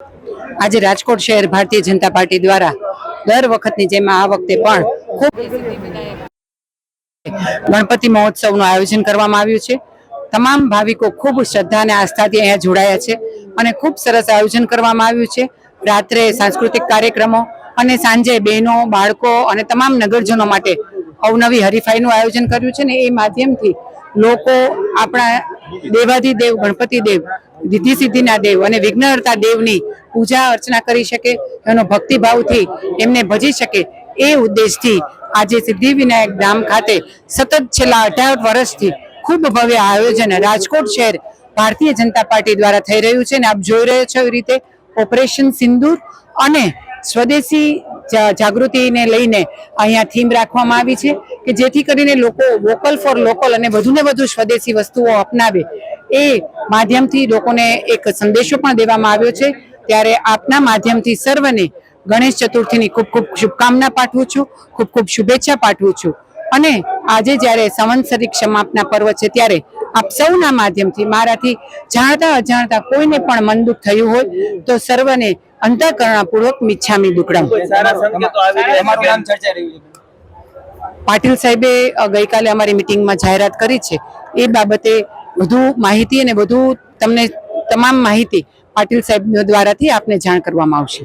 आज राजकोट शहर भारतीय जनता पार्टी द्वारा दर वखतनी जेम आ वखते पण खूब गणपति महोत्सव आयोजन करवामां आव्युं छे। तमाम भाविको खूब श्रद्धा और आस्थाथी अहींया जोड़ाया छे अने खूब सरस आयोजन करवामां आव्युं छे। रात्रे सांस्कृतिक कार्यक्रमों अने सांजे बहनों बाळको अने तमाम नगरजनों माटे अवनवी हरीफाईनुं आयोजन कर्युं छे ने ए माध्यमथी लोको आपणा देवाधिदेव गणपति देव रिद्धि सिद्धिना देव अने विघ्नहर्ता देवनी पूजा अर्चना करी शके, एनो भक्तिभावथी एमने भजी शके ए उद्देश्यथी આજે સિદ્ધિવિનાયક ધામ ખાતે સતત છેલ્લા 18 વર્ષથી ખૂબ ભવ્ય આયોજન રાજકોટ શહેર ભારતીય જનતા પાર્ટી દ્વારા થઈ રહ્યું છે અને આપ જોઈ રહ્યો છો એ રીતે ઓપરેશન સિંદૂર અને સ્વદેશી જાગૃતિને લઈને અહીંયા થીમ રાખવામાં આવી છે કે જેથી કરીને લોકો વોકલ ફોર લોકલ અને વધુને વધુ સ્વદેશી વસ્તુઓ અપનાવે એ માધ્યમથી લોકોને એક સંદેશો પણ દેવામાં આવ્યો છે। ત્યારે આપના માધ્યમથી સર્વને गणेश चतुर्थी खूब खूब शुभकामना पाठवुं छुं, खूब खूब शुभेच्छा पाठवुं छुं। अने आजे ज्यारे संवत्सरिक समाप्तना पर्व छे त्यारे आप सौना माध्यमथी माराथी जाणता अजाणता कोईने पण मन दुख थयुं होय तो सर्वने अंतःकरणापूर्वक मिच्छामी दुक्कडम। पाटील साहेबे गईकाले अमारी मीटिंगमां जाहेरात करी छे ए बाबते વધુ માહિતી અને વધુ તમને તમામ માહિતી પાટીલ સાહેબ દ્વારાથી આપને જાણ કરવામાં આવશે।